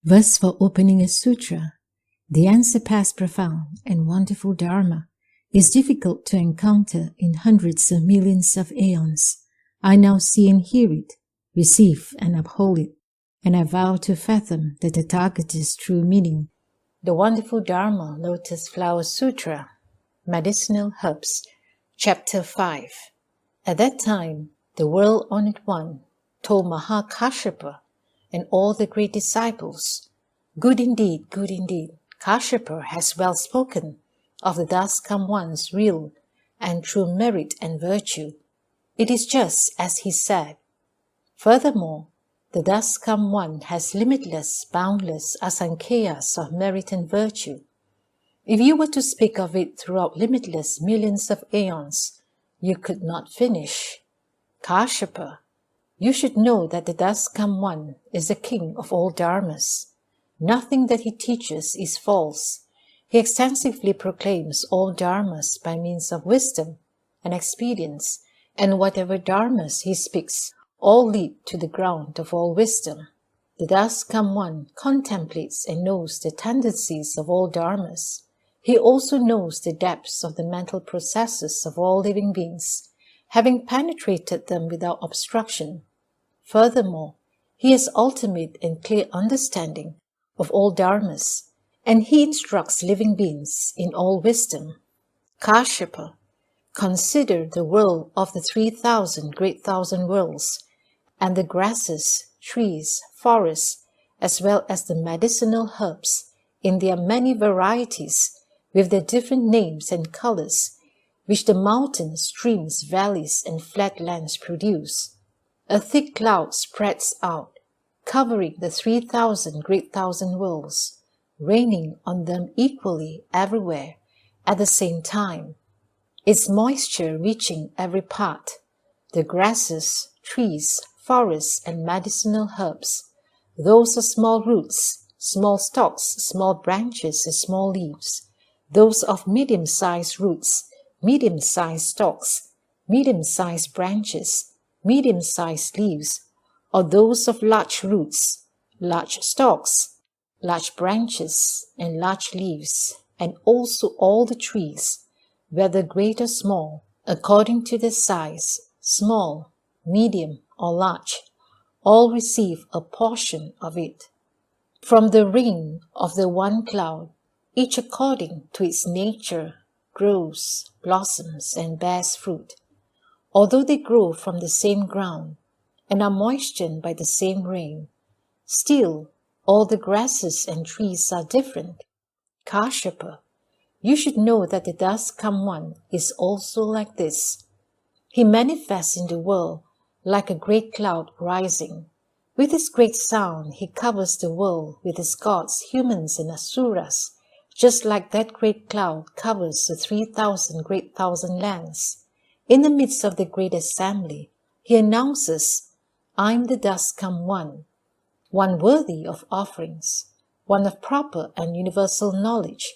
Verse for opening a sutra. The unsurpassed, profound, and wonderful Dharma is difficult to encounter in hundreds of millions of aeons. I now see and hear it, receive and uphold it, and I vow to fathom the Tathagata's true meaning. The wonderful Dharma Lotus Flower Sutra, Medicinal Herbs, Chapter 5. At that time, the World-Honored One told Mahakashyapa and all the great disciples, "Good indeed, good indeed. Kashyapa has well spoken of the thus come one's real and true merit and virtue. It is just as he said. Furthermore, the thus come one has limitless, boundless asankheyas of merit and virtue. If you were to speak of it throughout limitless millions of aeons, you could not finish. Kashyapa, you should know that the thus come one is the king of all dharmas. Nothing that he teaches is false. He extensively proclaims all dharmas by means of wisdom and experience, and whatever dharmas he speaks all lead to the ground of all wisdom. The thus come one contemplates and knows the tendencies of all dharmas. He also knows the depths of the mental processes of all living beings, having penetrated them without obstruction. Furthermore, he has ultimate and clear understanding of all dharmas, and he instructs living beings in all wisdom. Kashyapa, consider the world of the 3,000 great thousand worlds, and the grasses, trees, forests, as well as the medicinal herbs in their many varieties, with their different names and colors, which the mountains, streams, valleys, and flat lands produce. A thick cloud spreads out, covering the 3,000 great thousand worlds, raining on them equally everywhere at the same time, its moisture reaching every part. The grasses, trees, forests, and medicinal herbs, those of small roots, small stalks, small branches, and small leaves, those of medium-sized roots, medium-sized stalks, medium-sized branches, medium-sized leaves, or those of large roots, large stalks, large branches, and large leaves, and also all the trees, whether great or small, according to their size, small, medium, or large, all receive a portion of it. From the rain of the one cloud, each according to its nature grows, blossoms, and bears fruit. Although they grow from the same ground and are moistened by the same rain, still all the grasses and trees are different. Kashyapa, you should know that the thus come one is also like this. He manifests in the world like a great cloud rising. With his great sound, he covers the world with his gods, humans, and asuras, just like that great cloud covers the 3,000 great thousand lands. In the midst of the great assembly, he announces, I am the thus come one worthy of offerings, one of proper and universal knowledge,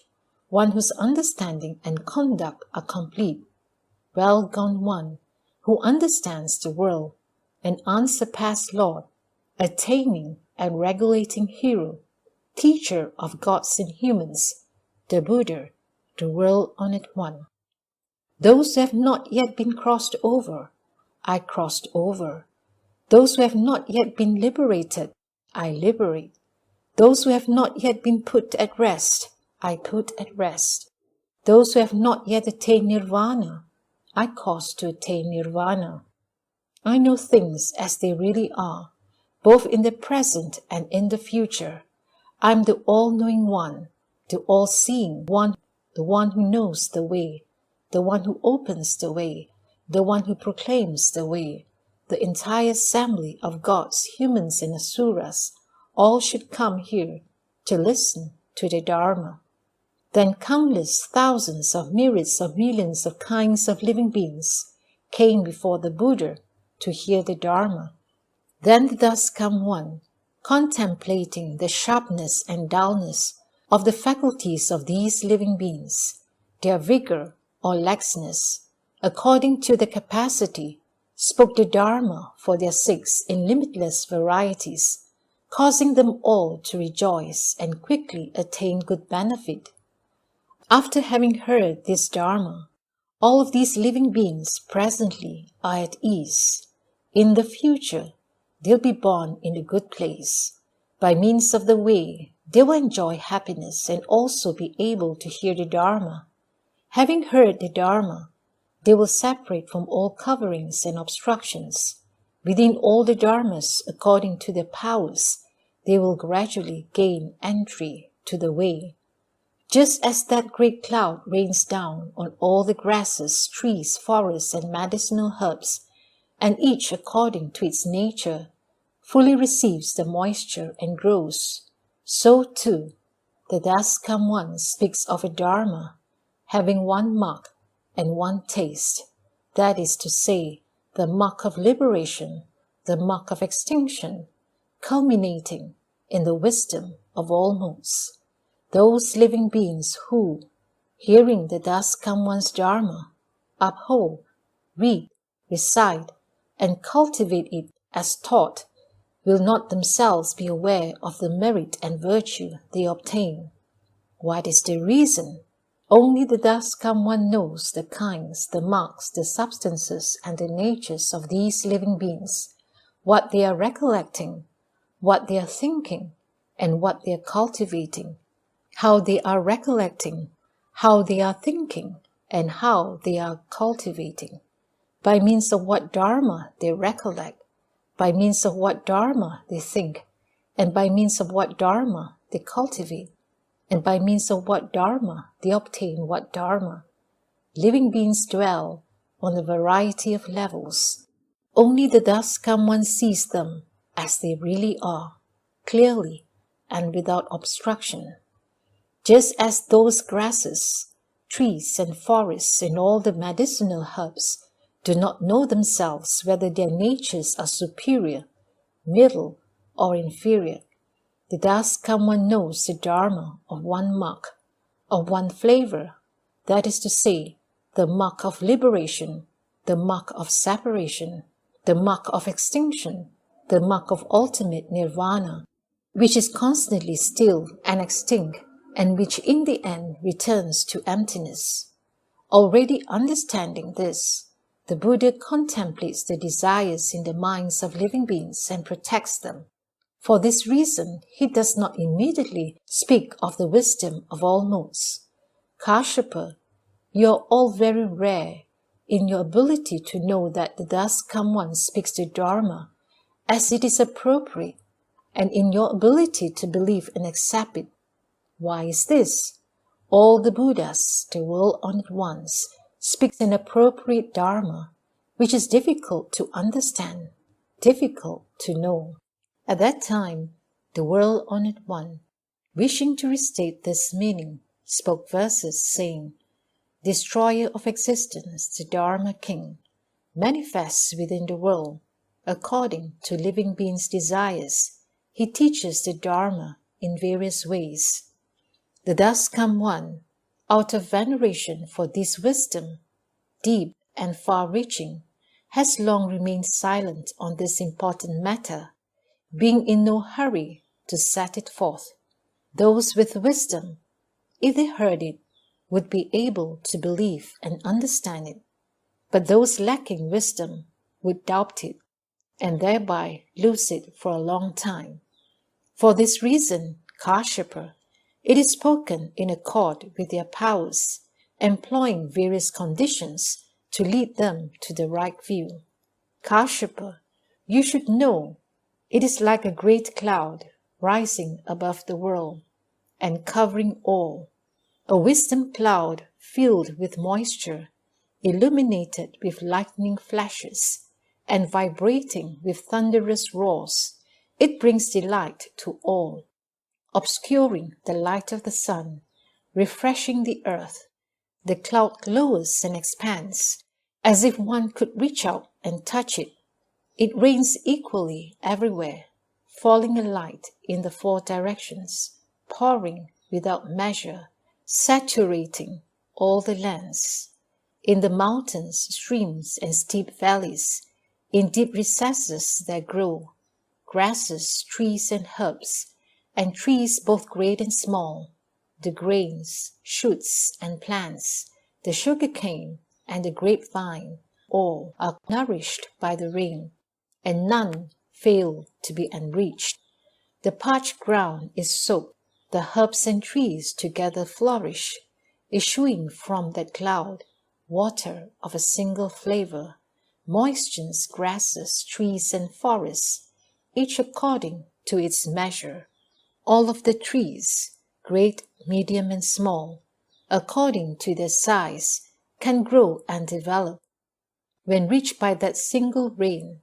one whose understanding and conduct are complete, well gone one, who understands the world, an unsurpassed Lord, attaining and regulating hero, teacher of gods and humans, the Buddha, the World-Honored One. Those who have not yet been crossed over, I crossed over. Those who have not yet been liberated, I liberate. Those who have not yet been put at rest, I put at rest. Those who have not yet attained nirvana, I cause to attain nirvana. I know things as they really are, both in the present and in the future. I am the all-knowing one, the all-seeing one, the one who knows the way, the one who opens the way, the one who proclaims the way. The entire assembly of gods, humans, and asuras, all should come here to listen to the Dharma. Then countless thousands of myriads of millions of kinds of living beings came before the Buddha to hear the Dharma. Then the thus come one, contemplating the sharpness and dullness of the faculties of these living beings, their vigor or laxness, according to the capacity, spoke the Dharma for their sakes in limitless varieties, causing them all to rejoice and quickly attain good benefit. After having heard this Dharma, all of these living beings presently are at ease. In the future, they'll be born in a good place. By means of the way, they will enjoy happiness and also be able to hear the Dharma. Having heard the Dharma, they will separate from all coverings and obstructions. Within all the Dharmas, according to their powers, they will gradually gain entry to the way. Just as that great cloud rains down on all the grasses, trees, forests, and medicinal herbs, and each according to its nature fully receives the moisture and grows, so too the Thus Come One speaks of a Dharma having one mark and one taste, that is to say, the mark of liberation, the mark of extinction, culminating in the wisdom of all modes. Those living beings who, hearing the Thus Come One's Dharma, uphold, read, recite, and cultivate it as taught, will not themselves be aware of the merit and virtue they obtain. What is the reason? Only the Thus Come One knows the kinds, the marks, the substances, and the natures of these living beings, what they are recollecting, what they are thinking, and what they are cultivating, how they are recollecting, how they are thinking, and how they are cultivating, by means of what Dharma they recollect, by means of what Dharma they think, and by means of what Dharma they cultivate, and by means of what Dharma they obtain what Dharma. Living beings dwell on a variety of levels. Only the Thus Come One sees them as they really are, clearly and without obstruction. Just as those grasses, trees, and forests and all the medicinal herbs do not know themselves whether their natures are superior, middle, or inferior, the Thus Come One knows the Dharma of one mark, of one flavor, that is to say, the mark of liberation, the mark of separation, the mark of extinction, the mark of ultimate nirvana, which is constantly still and extinct, and which in the end returns to emptiness. Already understanding this, the Buddha contemplates the desires in the minds of living beings and protects them. For this reason, he does not immediately speak of the wisdom of all modes. Kashyapa, you are all very rare in your ability to know that the Thus Come One speaks the Dharma as it is appropriate, and in your ability to believe and accept it. Why is this? All the Buddhas, the world-honored ones, speaks an appropriate Dharma, which is difficult to understand, difficult to know. At that time, the world-honored one, wishing to restate this meaning, spoke verses saying, Destroyer of existence, the Dharma King, manifests within the world, according to living beings' desires. He teaches the Dharma in various ways. The Thus Come One, out of veneration for this wisdom, deep and far-reaching, has long remained silent on this important matter, being in no hurry to set it forth. Those with wisdom, if they heard it, would be able to believe and understand it, but those lacking wisdom would doubt it, and thereby lose it for a long time. For this reason, Kashyapa, it is spoken in accord with their powers, employing various conditions to lead them to the right view. Kashyapa, you should know, it is like a great cloud rising above the world and covering all, a wisdom cloud filled with moisture, illuminated with lightning flashes, and vibrating with thunderous roars. It brings delight to all, obscuring the light of the sun, refreshing the earth. The cloud glows and expands, as if one could reach out and touch it. It rains equally everywhere, falling a light in the four directions, pouring without measure, saturating all the lands. In the mountains, streams, and steep valleys, in deep recesses there grow grasses, trees and herbs, and trees both great and small, the grains, shoots and plants, the sugar cane and the grapevine, all are nourished by the rain, and none fail to be enriched. The parched ground is soaked, the herbs and trees together flourish, issuing from that cloud water of a single flavor, moistens grasses, trees and forests, each according to its measure. All of the trees, great, medium and small, according to their size, can grow and develop. When reached by that single rain,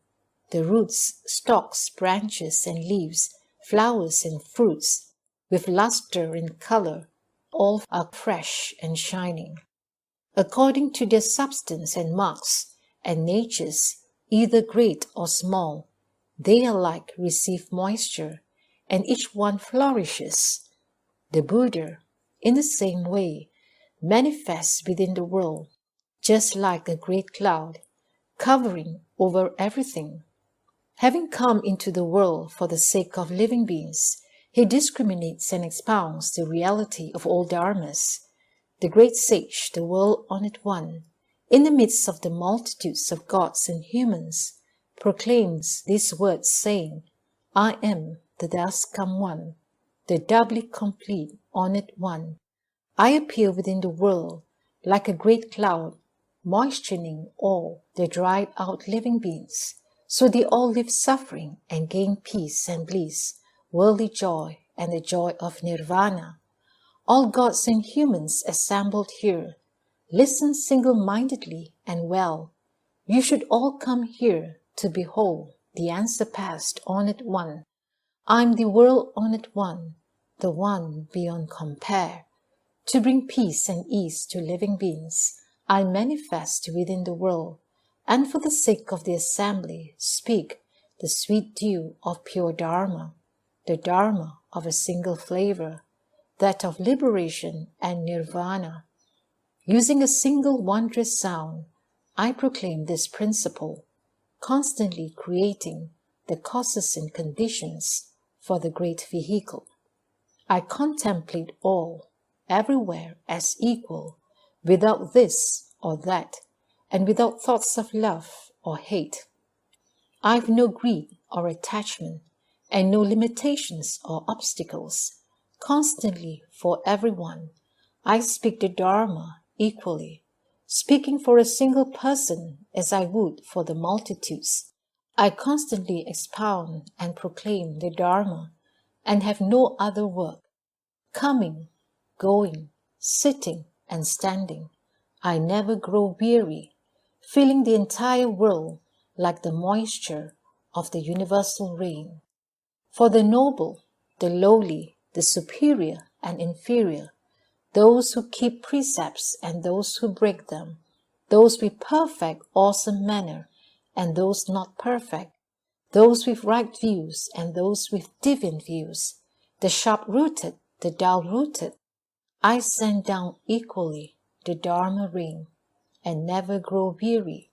the roots, stalks, branches and leaves, flowers and fruits, with luster and color, all are fresh and shining. According to their substance and marks, and natures, either great or small, they alike receive moisture, and each one flourishes. The Buddha, in the same way, manifests within the world, just like a great cloud, covering over everything. Having come into the world for the sake of living beings, he discriminates and expounds the reality of all dharmas. The great sage, the world-honored one, in the midst of the multitudes of gods and humans, proclaims these words, saying, I am the thus come one, the doubly complete, honored one. I appear within the world like a great cloud, moistening all the dried out living beings, so they all live suffering and gain peace and bliss, worldly joy and the joy of nirvana. All gods and humans assembled here, listen single-mindedly and well. You should all come here to behold the unsurpassed honored one. I am the world-honored one, the one beyond compare. To bring peace and ease to living beings, I manifest within the world, and for the sake of the assembly speak the sweet dew of pure Dharma, the Dharma of a single flavor, that of liberation and nirvana. Using a single wondrous sound, I proclaim this principle, constantly creating the causes and conditions for the great vehicle. I contemplate all, everywhere as equal, without this or that, and without thoughts of love or hate. I have no greed or attachment, and no limitations or obstacles. Constantly for everyone, I speak the Dharma equally, speaking for a single person as I would for the multitudes. I constantly expound and proclaim the Dharma, and have no other work. Coming, going, sitting, and standing, I never grow weary, filling the entire world like the moisture of the universal rain. For the noble, the lowly, the superior and inferior, those who keep precepts and those who break them, those with perfect, awesome manner and those not perfect, those with right views and those with deviant views, the sharp-rooted, the dull-rooted, I send down equally the Dharma rain and never grow weary.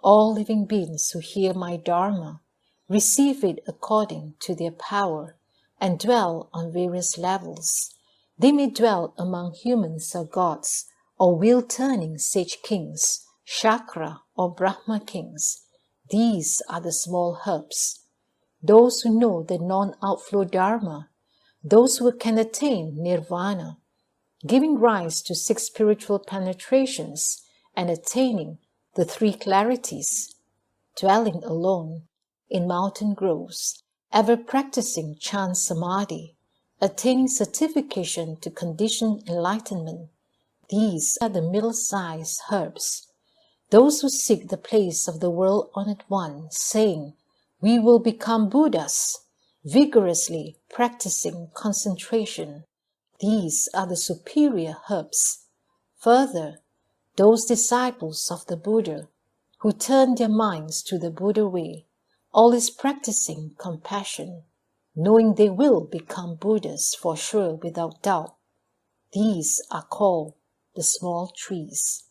All living beings who hear my Dharma receive it according to their power and dwell on various levels. They may dwell among humans or gods, or wheel-turning sage kings, chakra or Brahma kings. These are the small herbs. Those who know the non-outflow Dharma, those who can attain nirvana, giving rise to 6 spiritual penetrations and attaining the 3 clarities, dwelling alone in mountain groves, ever practicing chant samadhi, attaining certification to conditioned enlightenment. These are the middle-sized herbs. Those who seek the place of the world-honored one, saying, we will become Buddhas, vigorously practicing concentration. These are the superior herbs. Further, those disciples of the Buddha who turn their minds to the Buddha way, always practicing compassion, knowing they will become Buddhas for sure without doubt. These are called the small trees.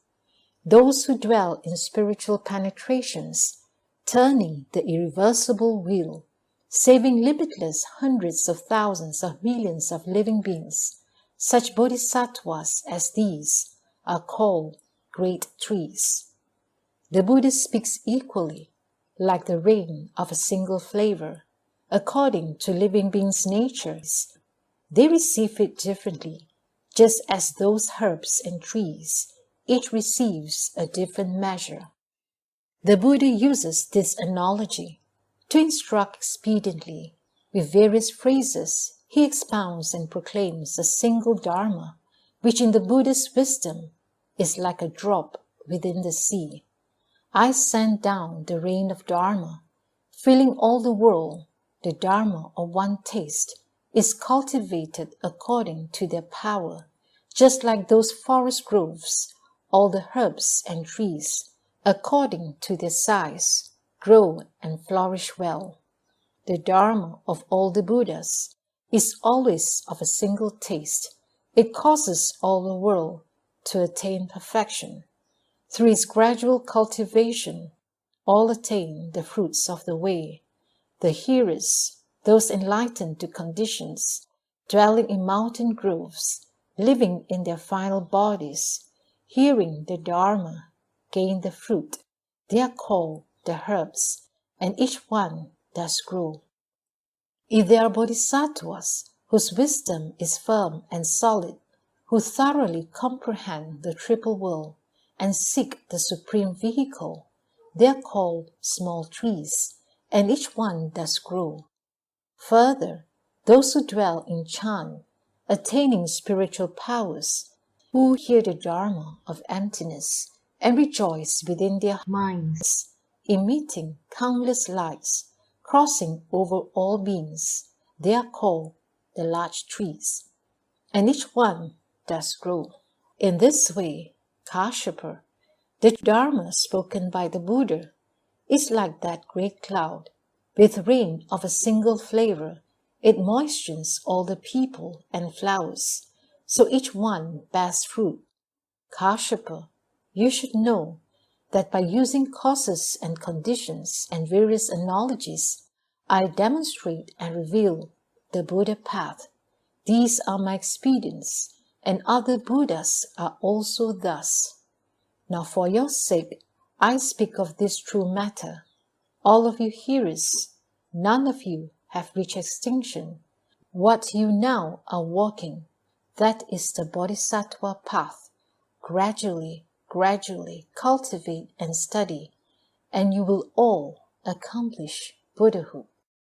Those who dwell in spiritual penetrations, turning the irreversible wheel, saving limitless hundreds of thousands of millions of living beings. Such bodhisattvas as these are called great trees. The Buddha speaks equally, like the rain of a single flavor, according to living beings' natures. They receive it differently, just as those herbs and trees, each receives a different measure. The Buddha uses this analogy to instruct expediently. With various phrases, he expounds and proclaims a single Dharma, which in the Buddha's wisdom is like a drop within the sea. I send down the rain of Dharma, filling all the world. The Dharma of one taste is cultivated according to their power, just like those forest groves, all the herbs and trees, according to their size, grow and flourish well. The Dharma of all the Buddhas is always of a single taste. It causes all the world to attain perfection. Through its gradual cultivation, all attain the fruits of the way. The hearers, those enlightened to conditions, dwelling in mountain groves, living in their final bodies, hearing the Dharma, gain the fruit. They are called the herbs, and each one does grow. If there are bodhisattvas whose wisdom is firm and solid, who thoroughly comprehend the triple world and seek the supreme vehicle, they are called small trees, and each one does grow. Further, those who dwell in chant, attaining spiritual powers, who hear the Dharma of emptiness and rejoice within their minds, emitting countless lights, crossing over all beings, they are called the large trees, and each one does grow. In this way, Kashyapa, the Dharma spoken by the Buddha, is like that great cloud. With rain of a single flavor, it moistens all the people and flowers, so each one bears fruit. Kashyapa, you should know that by using causes and conditions and various analogies, I demonstrate and reveal the Buddha path. These are my experience, and other Buddhas are also thus. Now for your sake, I speak of this true matter. All of you hearers, none of you have reached extinction. What you now are walking, that is the Bodhisattva path. Gradually cultivate and study, and you will all accomplish Buddhahood.